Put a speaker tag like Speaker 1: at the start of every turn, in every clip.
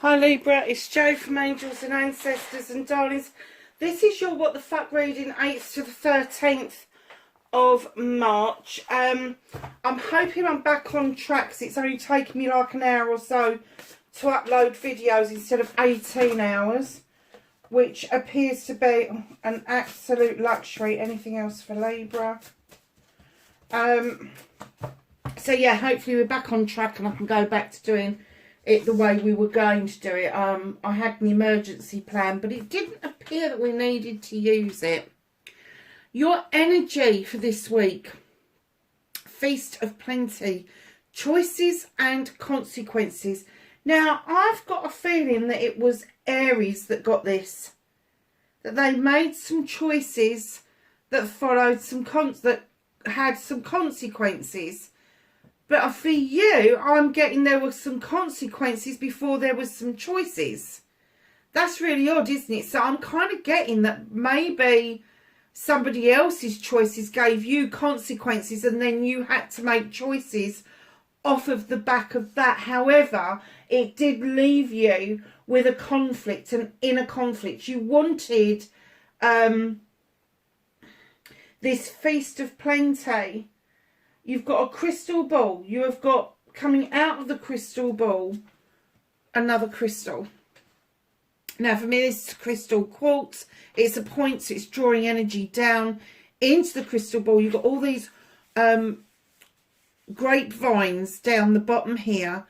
Speaker 1: Hi Libra, it's Jo from Angels and Ancestors and Darlings. This is your What the Fuck reading, 8th to the 13th of March. I'm hoping I'm back on track because it's only taken me like an hour or so to upload videos instead of 18 hours, which appears to be an absolute luxury. Anything else for Libra? So yeah, hopefully we're back on track and I can go back to doing it the way we were going to do it. I had an emergency plan, but it didn't appear that we needed to use it. Your energy for this week: Feast of Plenty, choices and consequences. Now, I've got a feeling that it was Aries that got this, that they made some choices that followed some that had some consequences. But for you, I'm getting there were some consequences before there was some choices. That's really odd, isn't it? So I'm kind of getting that maybe somebody else's choices gave you consequences and then you had to make choices off of the back of that. However, it did leave you with a conflict, an inner conflict. You wanted this Feast of Plenty. You've got a crystal ball. You have got, coming out of the crystal ball, another crystal. Now, for me, this is crystal quartz. It's a point, so it's drawing energy down into the crystal ball. You've got all these grapevines down the bottom here.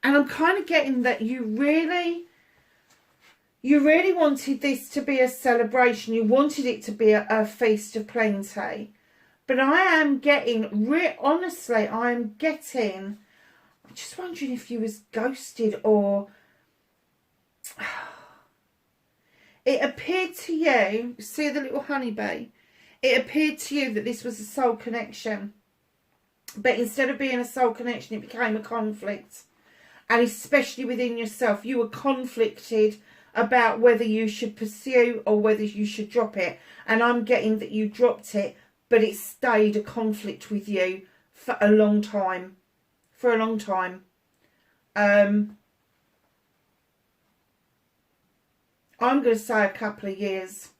Speaker 1: And I'm kind of getting that you really wanted this to be a celebration. You wanted it to be a Feast of Plenty. But I am getting, honestly, I'm just wondering if you was ghosted or it appeared to you, see the little honeybee? It appeared to you that this was a soul connection. But instead of being a soul connection, it became a conflict. And especially within yourself, you were conflicted about whether you should pursue or whether you should drop it. And I'm getting that you dropped it, but it stayed a conflict with you for a long time. For a long time. I'm going to say a couple of years.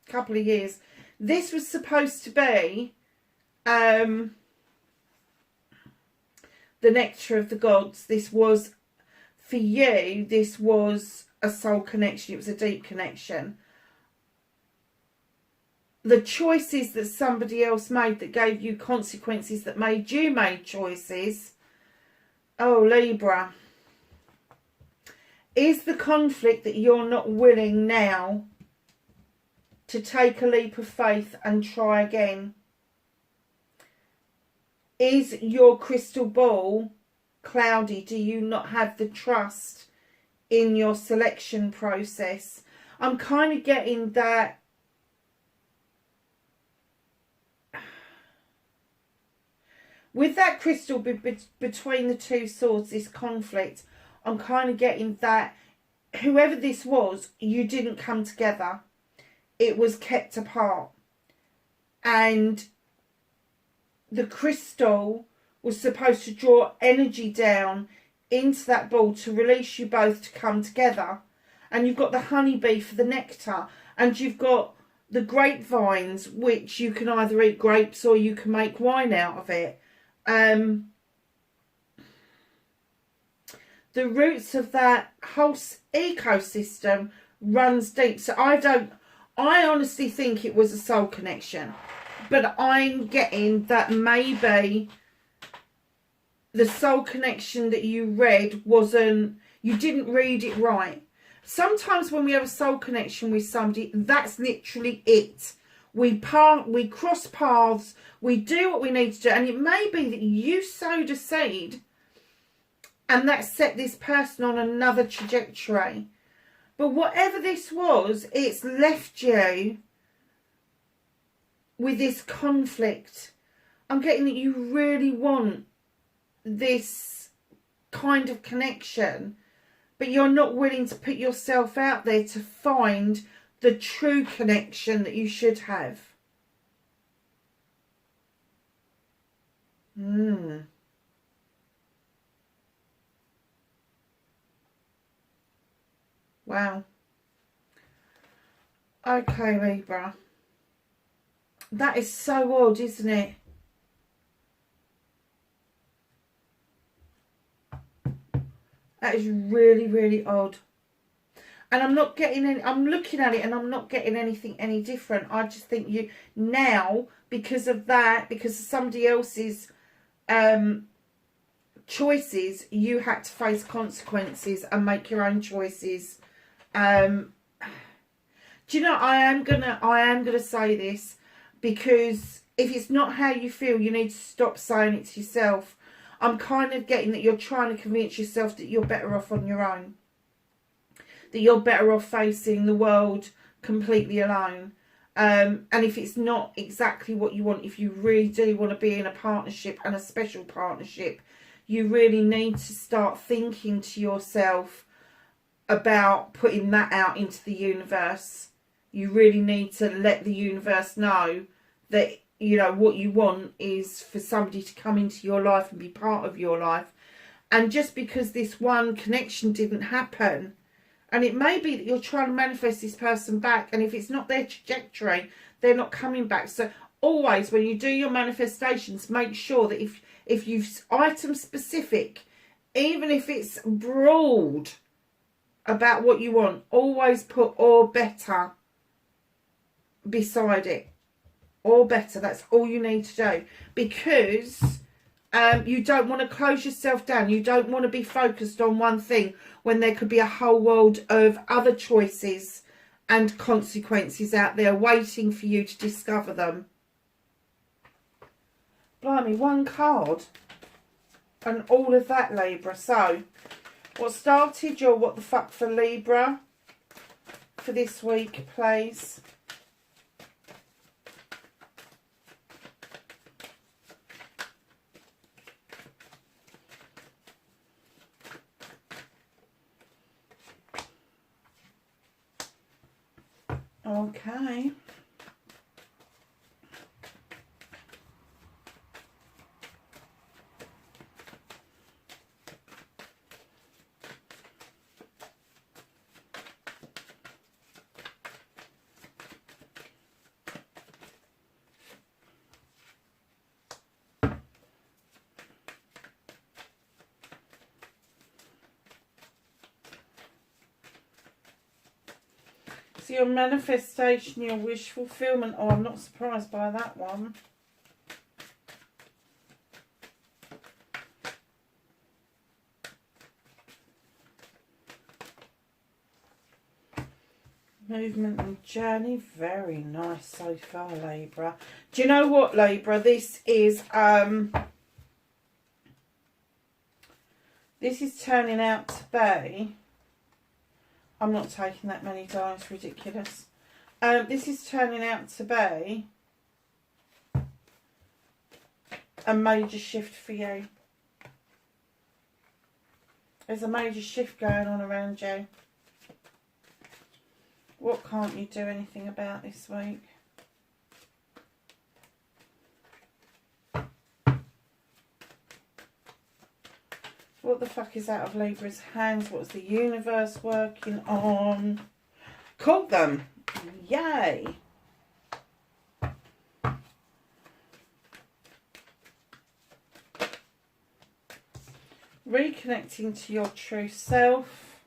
Speaker 1: Couple of years. This was supposed to be the nectar of the gods. This was, for you, this was a soul connection. It was a deep connection. The choices that somebody else made that gave you consequences that made you make choices. Oh, Libra. Is the conflict that you're not willing now to take a leap of faith and try again? Is your crystal ball cloudy? Do you not have the trust in your selection process? I'm kind of getting that with that crystal between the two swords, this conflict, I'm kind of getting that whoever this was, you didn't come together. It was kept apart. And the crystal was supposed to draw energy down into that ball to release you both to come together. And you've got the honeybee for the nectar. And you've got the grapevines, which you can either eat grapes or you can make wine out of it. The roots of that whole ecosystem runs deep. So I honestly think it was a soul connection, but I'm getting that maybe the soul connection that you read you didn't read it right. Sometimes when we have a soul connection with somebody, that's literally it. We cross paths, we do what we need to do, and it may be that you sowed a seed and that set this person on another trajectory. But whatever this was, it's left you with this conflict. I'm getting that you really want this kind of connection, but you're not willing to put yourself out there to find the true connection that you should have. Wow. Okay, Libra. That is so odd, isn't it? That is really, really odd. And I'm not getting any, I'm looking at it and I'm not getting anything any different. I just think you now, because of that, because of somebody else's choices, you had to face consequences and make your own choices. Do you know, I am gonna say this, because if it's not how you feel, you need to stop saying it to yourself. I'm kind of getting that you're trying to convince yourself that you're better off on your own. That you're better off facing the world completely alone. And if it's not exactly what you want, if you really do want to be in a partnership, and a special partnership, you really need to start thinking to yourself about putting that out into the universe. You really need to let the universe know that, you know, what you want is for somebody to come into your life and be part of your life. And just because this one connection didn't happen, and it may be that you're trying to manifest this person back, and if it's not their trajectory, they're not coming back. So always, when you do your manifestations, make sure that if you've item specific, even if it's broad about what you want, always put or better beside it. Or better, that's all you need to do. Because you don't want to close yourself down. You don't want to be focused on one thing when there could be a whole world of other choices and consequences out there waiting for you to discover them. Blimey, one card and all of that, Libra. So, what started your what the fuck for Libra for this week, please? Okay. So your manifestation, your wish fulfillment. Oh, I'm not surprised by that one. Movement and journey. Very nice so far, Libra. Do you know what, Libra? This is turning out to be... I'm not taking that many dice, ridiculous. This is turning out to be a major shift for you. There's a major shift going on around you. What can't you do anything about this week? What the fuck is out of Libra's hands? What's the universe working on? Caught them. Yay. Reconnecting to your true self.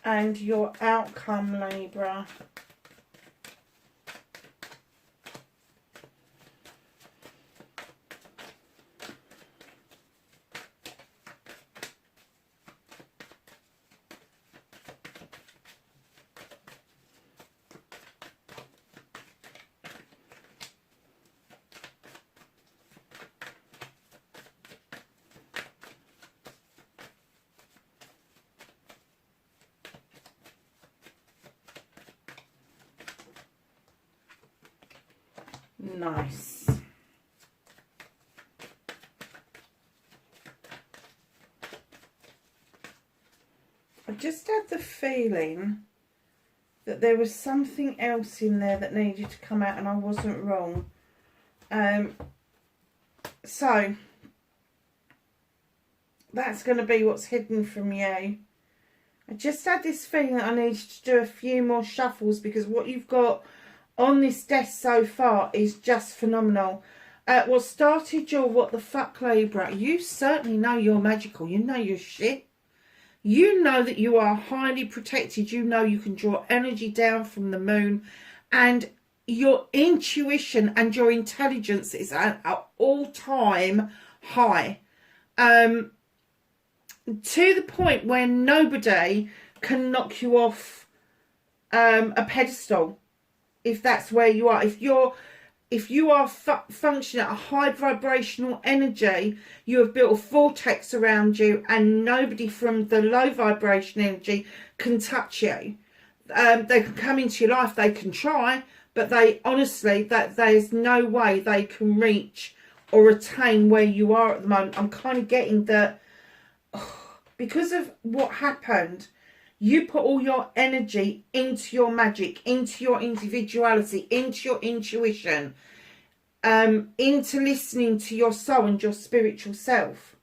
Speaker 1: And your outcome, Libra. Nice. I just had the feeling that there was something else in there that needed to come out and I wasn't wrong. So, that's going to be what's hidden from you. I just had this feeling that I needed to do a few more shuffles, because what you've got on this desk so far is just phenomenal. What started your what the fuck Libra, you certainly know you're magical. You know your shit. You know that you are highly protected. You know you can draw energy down from the moon, and your intuition and your intelligence is at an all-time high. To the point where nobody can knock you off a pedestal, if that's where you are. If you are functioning at a high vibrational energy, you have built a vortex around you, and nobody from the low vibration energy can touch you. They can come into your life, they can try, but they honestly, that there's no way they can reach or attain where you are at the moment. I'm kind of getting that because of what happened, you put all your energy into your magic, into your individuality, into your intuition, into listening to your soul and your spiritual self.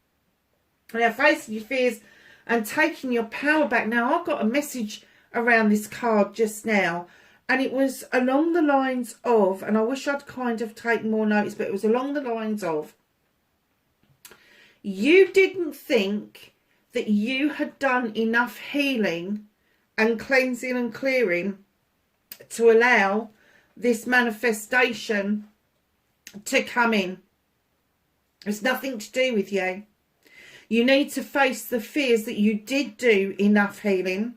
Speaker 1: Now, facing your fears and taking your power back. Now, I got a message around this card just now, and it was along the lines of, and I wish I'd kind of taken more notice, but it was along the lines of, you didn't think that you had done enough healing and cleansing and clearing to allow this manifestation to come in. It's nothing to do with you. You need to face the fears that you did do enough healing.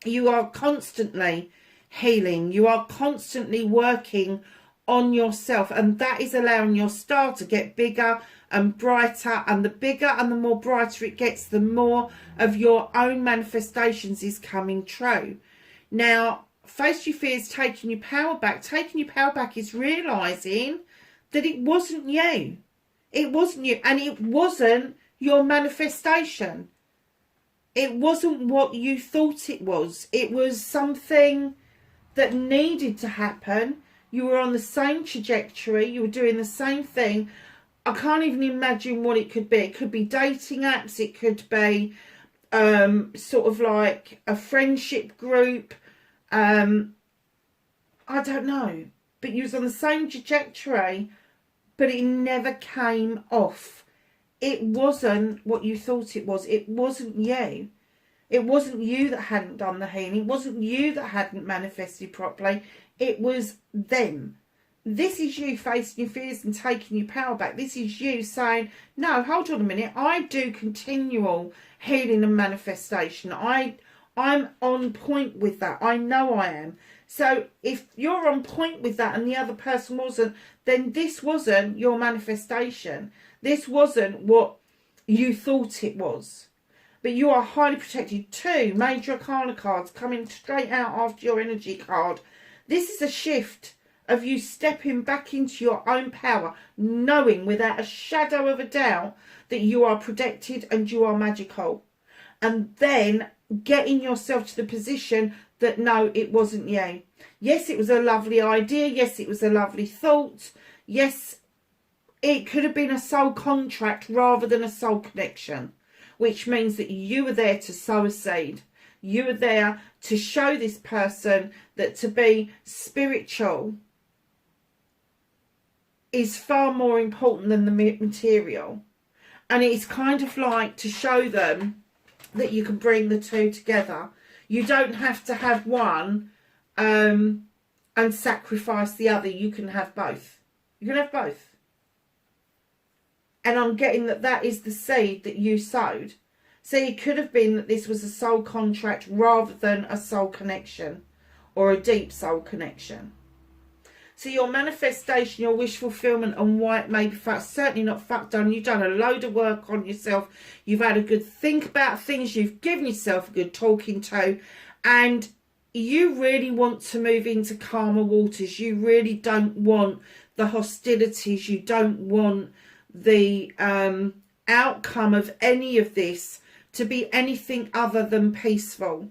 Speaker 1: You are constantly healing. You are constantly working on yourself, and that is allowing your star to get bigger and brighter, and the bigger and the more brighter it gets, the more of your own manifestations is coming true. Now, face your fears, taking your power back. Taking your power back is realising that it wasn't you. It wasn't you, and it wasn't your manifestation. It wasn't what you thought it was. It was something that needed to happen. You were on the same trajectory. You were doing the same thing. I can't even imagine what it could be. It could be dating apps. It could be sort of like a friendship group. I don't know. But you was on the same trajectory, but it never came off. It wasn't what you thought it was. It wasn't you. It wasn't you that hadn't done the healing. It wasn't you that hadn't manifested properly. It was them. This is you facing your fears and taking your power back. This is you saying, no, hold on a minute. I do continual healing and manifestation. I'm on point with that. I know I am. So if you're on point with that and the other person wasn't, then this wasn't your manifestation. This wasn't what you thought it was. But you are highly protected. 2 major arcana cards coming straight out after your energy card. This is a shift of you stepping back into your own power, knowing without a shadow of a doubt that you are protected and you are magical. And then getting yourself to the position that no, it wasn't you. Yes, it was a lovely idea. Yes, it was a lovely thought. Yes, it could have been a soul contract rather than a soul connection, which means that you were there to sow a seed. You were there to show this person that to be spiritual is far more important than the material. And it's kind of like to show them that you can bring the two together. You don't have to have one and sacrifice the other. You can have both. You can have both. And I'm getting that that is the seed that you sowed. See, it could have been that this was a soul contract rather than a soul connection or a deep soul connection. So your manifestation, your wish fulfillment and why it may be fucked, certainly not fucked done. You've done a load of work on yourself. You've had a good think about things. You've given yourself a good talking to. And you really want to move into calmer waters. You really don't want the hostilities. You don't want the outcome of any of this to be anything other than peaceful.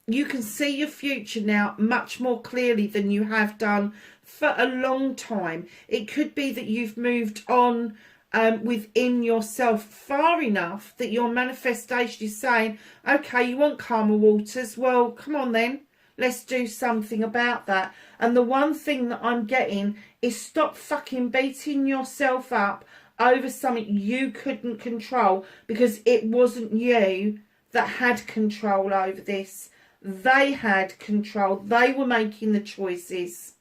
Speaker 1: You can see your future now much more clearly than you have done for a long time. It could be that you've moved on within yourself far enough that your manifestation is saying, okay, you want calmer waters, well, come on then, let's do something about that. And the one thing that I'm getting is stop fucking beating yourself up over something you couldn't control, because it wasn't you that had control over this. They had control. They were making the choices.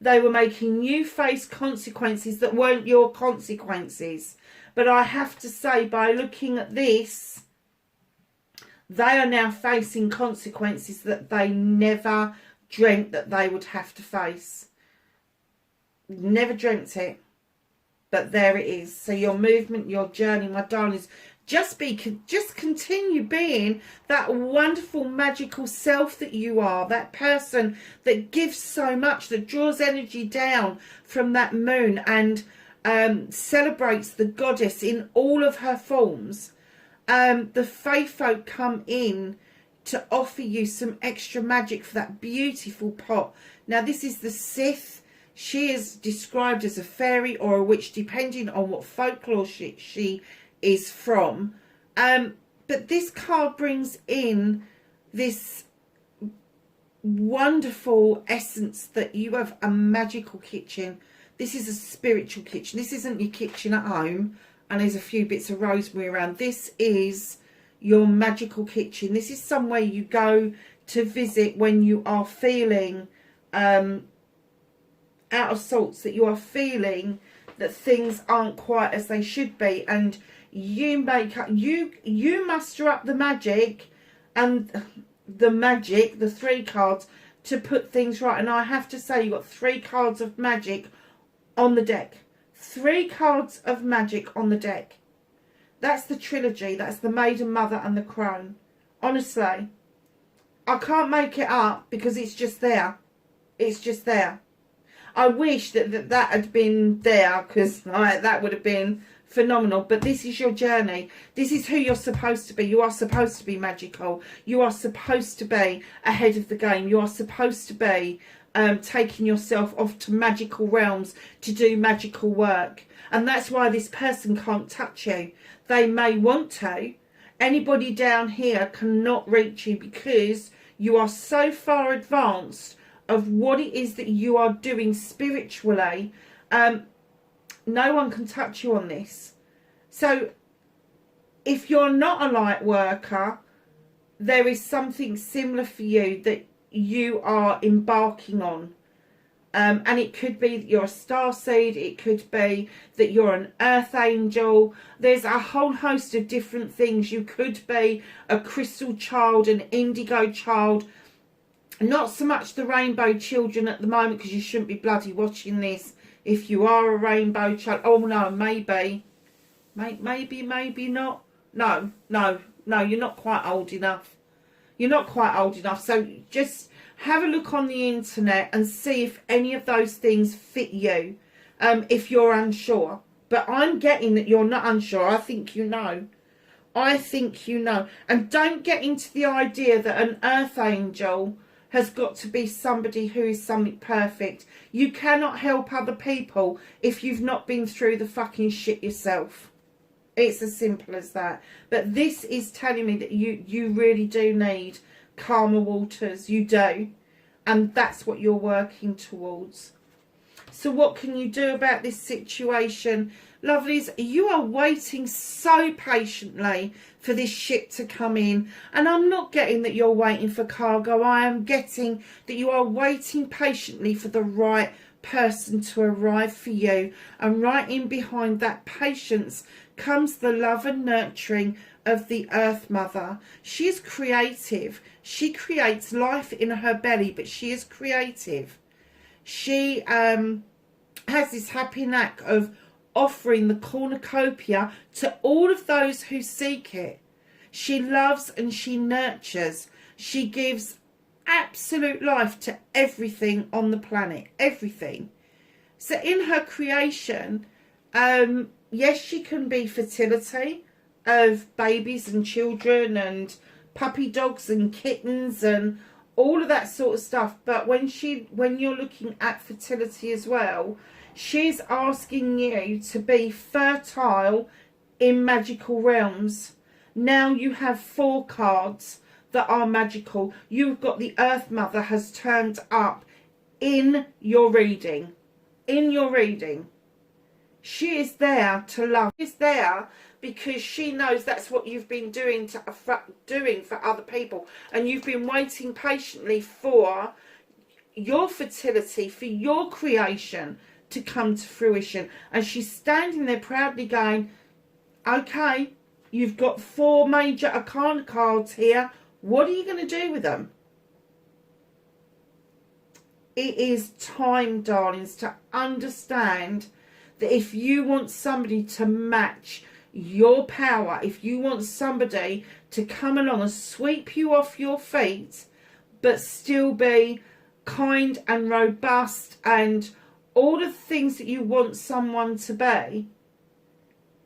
Speaker 1: They were making you face consequences that weren't your consequences. But I have to say, by looking at this, they are now facing consequences that they never dreamt that they would have to face. Never dreamt it. But there it is. So your movement, your journey, my darlings, just continue being that wonderful, magical self that you are. That person that gives so much, that draws energy down from that moon and celebrates the goddess in all of her forms. The fae folk come in to offer you some extra magic for that beautiful pot. Now, this is the Sith. She is described as a fairy or a witch, depending on what folklore she is from. But this card brings in this wonderful essence that you have a magical kitchen. This is a spiritual kitchen. This isn't your kitchen at home and there's a few bits of rosemary around. This is your magical kitchen. This is somewhere you go to visit when you are feeling out of sorts, that you are feeling that things aren't quite as they should be, and you muster up the magic and the 3 cards to put things right. And I have to say, you've got 3 cards of magic on the deck. 3 cards of magic on the deck. That's the trilogy. That's the Maiden, Mother and the Crone. Honestly, I can't make it up because it's just there. It's just there. I wish that had been there, because that would have been phenomenal. But this is your journey. This is who you're supposed to be. You are supposed to be magical. You are supposed to be ahead of the game. You are supposed to be taking yourself off to magical realms to do magical work. And that's why this person can't touch you. They may want to. Anybody down here cannot reach you because you are so far advanced of what it is that you are doing spiritually. No one can touch you on this. So if you're not a light worker, there is something similar for you that you are embarking on. And it could be that you're a starseed. It could be that you're an earth angel. There's a whole host of different things. You could be a crystal child, an indigo child. Not so much the rainbow children at the moment, because you shouldn't be bloody watching this if you are a rainbow child. Oh no, maybe not. No, you're not quite old enough. You're not quite old enough. So just have a look on the internet and see if any of those things fit you, if you're unsure. But I'm getting that you're not unsure. I think you know. I think you know. And don't get into the idea that an earth angel has got to be somebody who is something perfect. You cannot help other people if you've not been through the fucking shit yourself. It's as simple as that. But this is telling me that you really do need calmer waters. You do. And that's what you're working towards. So what can you do about this situation? Lovelies, you are waiting so patiently for this ship to come in. And I'm not getting that you're waiting for cargo. I am getting that you are waiting patiently for the right person to arrive for you. And right in behind that patience comes the love and nurturing of the Earth Mother. She is creative. She creates life in her belly, but she is creative. She has this happy knack of offering the cornucopia to all of those who seek it. She loves and she nurtures. She gives absolute life to everything on the planet. Everything. So in her creation, yes, she can be fertility of babies and children and puppy dogs and kittens and all of that sort of stuff. But when you're looking at fertility as well, She's asking you to be fertile in magical realms. Now you have 4 cards that are magical. You've got the Earth Mother has turned up in your reading. In your reading. She is there to love. She's there because she knows that's what you've been doing for other people. And you've been waiting patiently for your fertility, for your creation to come to fruition. And she's standing there proudly going, okay, you've got 4 major arcana cards here. What are you going to do with them? It is time, darlings, to understand that if you want somebody to match your power, if you want somebody to come along and sweep you off your feet, but still be kind and robust and all the things that you want someone to be,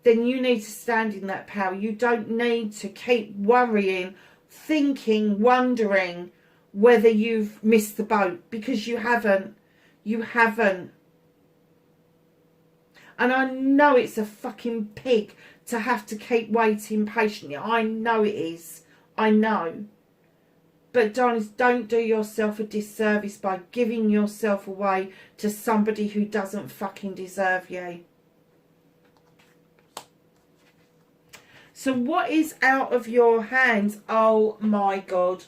Speaker 1: then you need to stand in that power. You don't need to keep worrying, thinking, wondering whether you've missed the boat, because you haven't. You haven't. And I know it's a fucking pig to have to keep waiting patiently. I know it is. I know. But darlings, don't do yourself a disservice by giving yourself away to somebody who doesn't fucking deserve you. So what is out of your hands? Oh my God.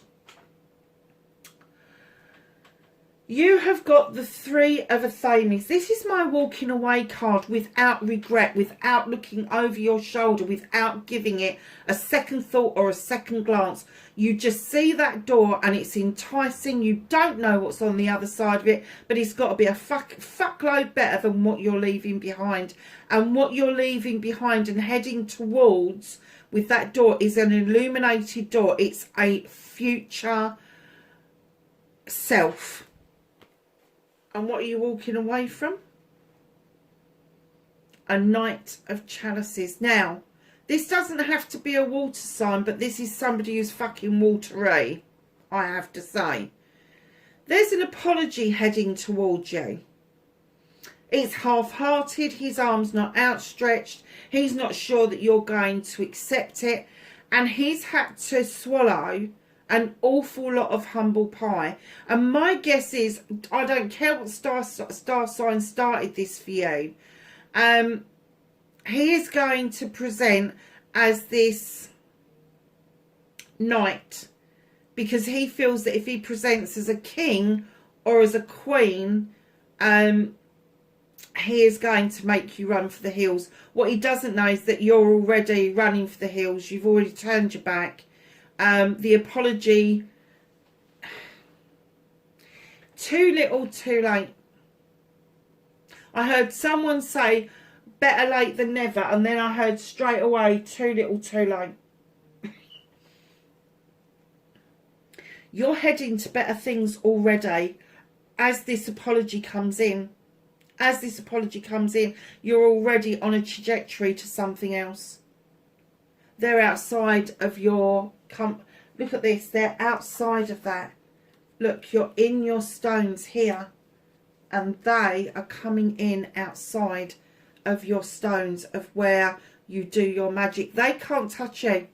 Speaker 1: You have got the 3 of Athames. This is my walking away card without regret, without looking over your shoulder, without giving it a second thought or a second glance. You just see that door and it's enticing. You don't know what's on the other side of it, but it's got to be a fuckload better than what you're leaving behind. And what you're leaving behind and heading towards with that door is an illuminated door. It's a future self. And what are you walking away from? A Knight of Chalices. Now, this doesn't have to be a water sign, but this is somebody who's fucking watery, I have to say. There's an apology heading towards you. It's half-hearted. His arm's not outstretched. He's not sure that you're going to accept it. And he's had to swallow an awful lot of humble pie. And my guess is, I don't care what star sign started this for you, he is going to present as this knight, because he feels that if he presents as a king or as a queen, he is going to make you run for the hills. What he doesn't know is that you're already running for the hills. You've already turned your back. The apology, too little too late. I heard someone say better late than never, and then I heard straight away too little too late. You're heading to better things already as this apology comes in. As this apology comes in, you're already on a trajectory to something else. They're outside of your... Look at this. They're outside of that. Look, you're in your stones here. And they are coming in outside of your stones of where you do your magic. They can't touch you.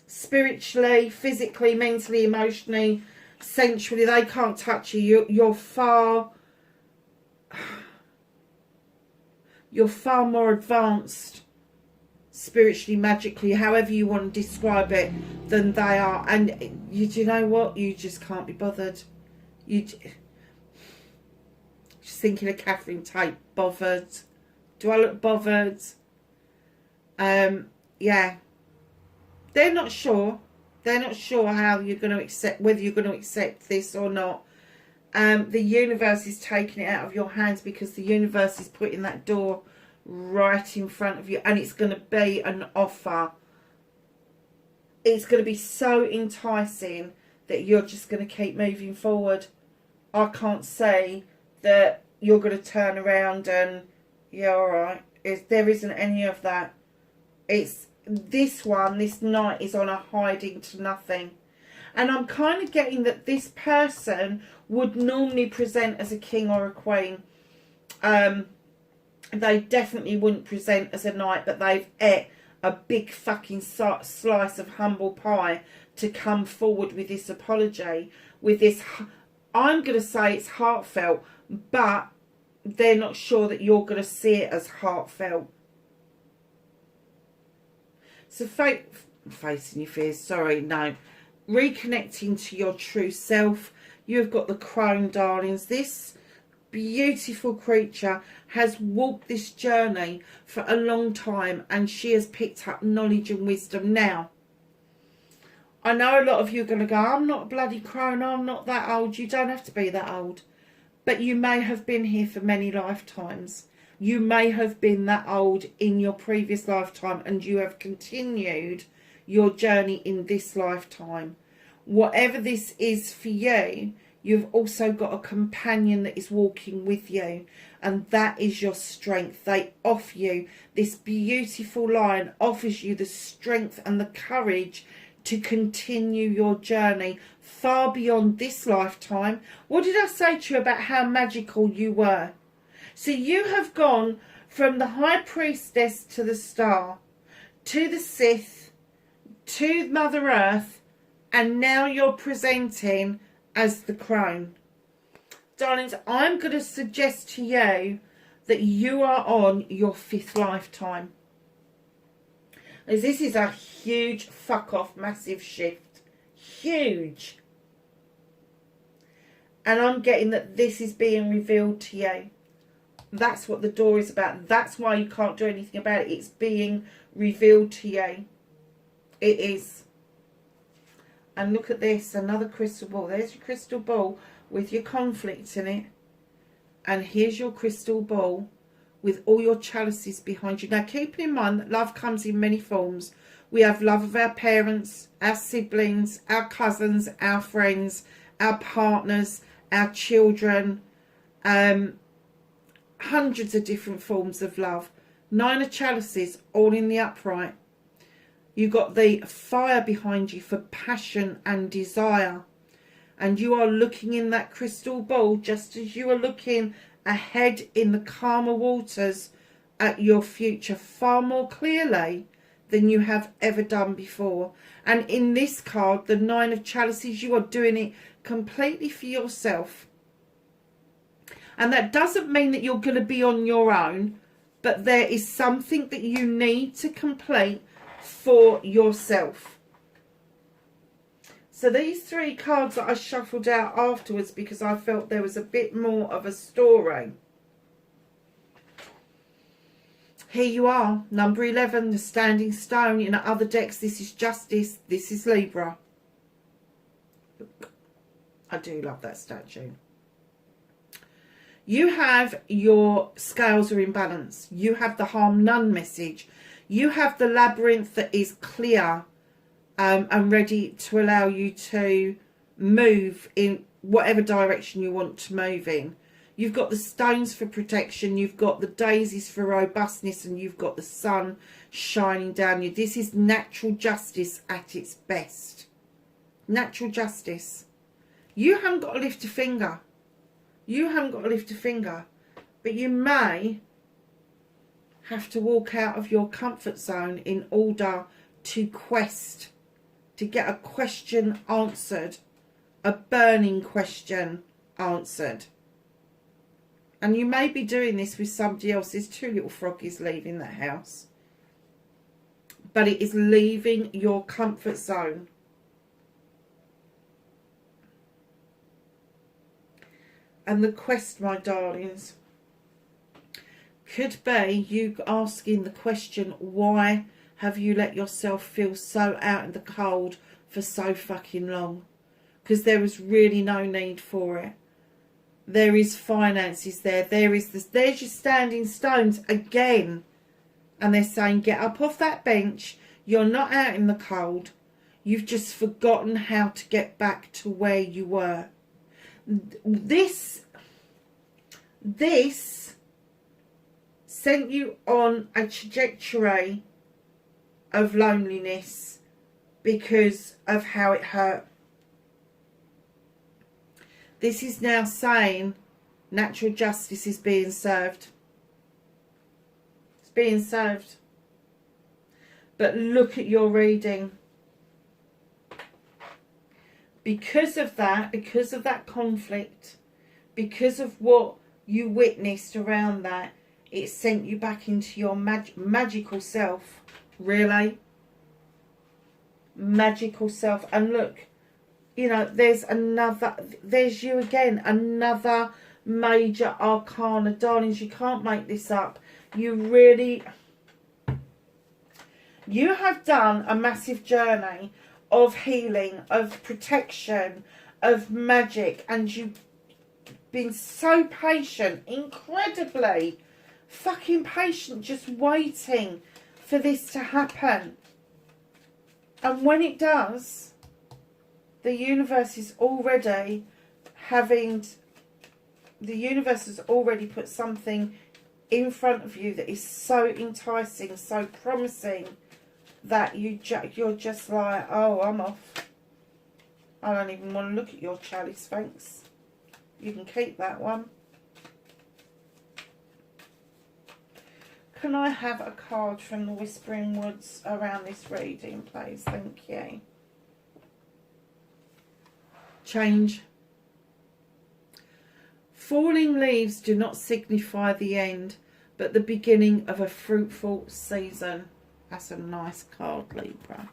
Speaker 1: Spiritually, physically, mentally, emotionally, sensually, they can't touch you. You're far more advanced spiritually, magically, however you want to describe it, than they are. And do you know what? You just can't be bothered. Just thinking of Catherine Tate. Bothered. Do I look bothered? Yeah. They're not sure. They're not sure how you're going to accept, whether you're going to accept this or not. The universe is taking it out of your hands, because the universe is putting that door right in front of you, and it's going to be an offer. It's going to be so enticing that you're just going to keep moving forward. I can't say that you're going to turn around and, yeah, all right. There isn't any of that. It's this one, this knight is on a hiding to nothing. And I'm kind of getting that this person would normally present as a king or a queen. They definitely wouldn't present as a knight, but they've ate a big fucking slice of humble pie to come forward with this apology, with this, I'm going to say it's heartfelt, but they're not sure that you're going to see it as heartfelt. So facing your fears, sorry, no. Reconnecting to your true self. You've got the crone, darlings. This beautiful creature has walked this journey for a long time, and she has picked up knowledge and wisdom. Now, I know a lot of you are going to go, I'm not a bloody crone, I'm not that old. You don't have to be that old. But you may have been here for many lifetimes. You may have been that old in your previous lifetime, and you have continued your journey in this lifetime. Whatever this is for you, you've also got a companion that is walking with you, and that is your strength. They offer you, this beautiful line offers you the strength and the courage to continue your journey far beyond this lifetime. What did I say to you about how magical you were? So you have gone from the High Priestess to the Star, to the Sith, to Mother Earth, and now you're presenting as the crone. Darlings, I'm going to suggest to you that you are on your 5th lifetime. As this is a huge fuck off massive shift. Huge. And I'm getting that this is being revealed to you. That's what the door is about. That's why you can't do anything about it. It's being revealed to you. It is. And look at this, another crystal ball. There's your crystal ball with your conflict in it. And here's your crystal ball with all your chalices behind you. Now, keeping in mind that love comes in many forms. We have love of our parents, our siblings, our cousins, our friends, our partners, our children. Hundreds of different forms of love. 9 of chalices, all in the upright. You've got the fire behind you for passion and desire. And you are looking in that crystal ball just as you are looking ahead in the calmer waters at your future far more clearly than you have ever done before. And in this card, the 9 of chalices, you are doing it completely for yourself. And that doesn't mean that you're going to be on your own, but there is something that you need to complete for yourself. So these 3 cards that I shuffled out afterwards because I felt there was a bit more of a story. Here you are, number 11, the Standing Stone. In other decks, this is Justice, this is Libra. Look, I do love that statue. You have your scales are in balance. You have the harm none message. You have the labyrinth that is clear and ready to allow you to move in whatever direction you want to move in. You've got the stones for protection. You've got the daisies for robustness. And you've got the sun shining down you. This is natural justice at its best. Natural justice. You haven't got to lift a finger. You haven't got to lift a finger, but you may have to walk out of your comfort zone in order to quest, to get a question answered, a burning question answered. And you may be doing this with somebody else. There's 2 little froggies leaving that house. But it is leaving your comfort zone. And the quest, my darlings, could be you asking the question, why have you let yourself feel so out in the cold for so fucking long? Because there was really no need for it. There is finances there. There's your standing stones again. And they're saying, get up off that bench. You're not out in the cold. You've just forgotten how to get back to where you were. This sent you on a trajectory of loneliness because of how it hurt. This is now saying Natural justice is being served. It's being served. But look at your reading. Because of that conflict, because of what you witnessed around that, it sent you back into your magical self. Really? Magical self. And look, you know, there's you again, another major arcana. Darlings, you can't make this up. You have done a massive journey of healing, of protection, of magic, and you've been so patient, incredibly fucking patient, just waiting for this to happen. And when it does, the universe has already put something in front of you that is so enticing, so promising, that you're just like, oh, I'm off. I don't even want to look at your chalice, thanks. You can keep that one. Can I have a card from the Whispering Woods around this reading, please? Thank you. Change. Falling leaves do not signify the end, but the beginning of a fruitful season. That's a nice card, Libra.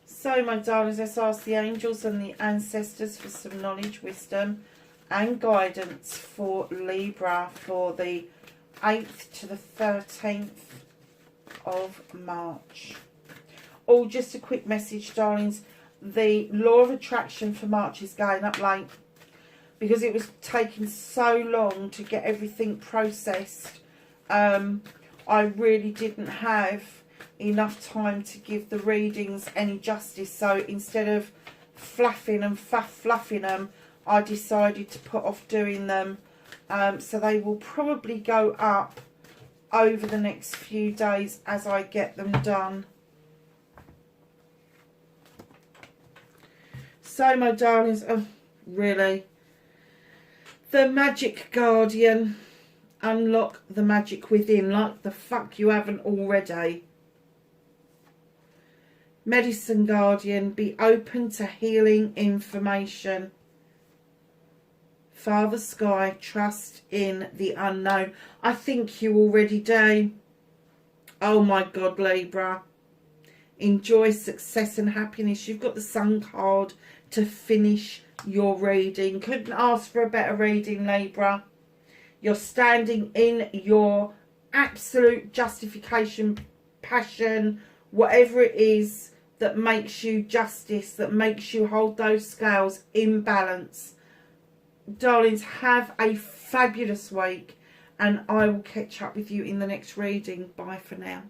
Speaker 1: So, my darlings, let's ask the angels and the ancestors for some knowledge, wisdom and guidance for Libra for the 8th to the 13th of March. Oh, just a quick message, darlings. The law of attraction for March is going up late because it was taking so long to get everything processed. I really didn't have enough time to give the readings any justice. So instead of fluffing and fluffing them, I decided to put off doing them. So they will probably go up over the next few days as I get them done. So, my darlings, oh, really? The Magic Guardian. Unlock the magic within, like the fuck you haven't already. Medicine Guardian, be open to healing information. Father Sky, trust in the unknown. I think you already do. Oh my God, Libra. Enjoy success and happiness. You've got the Sun card to finish your reading. Couldn't ask for a better reading, Libra. You're standing in your absolute justification, passion, whatever it is that makes you justice, that makes you hold those scales in balance. Darlings, have a fabulous week, and I will catch up with you in the next reading. Bye for now.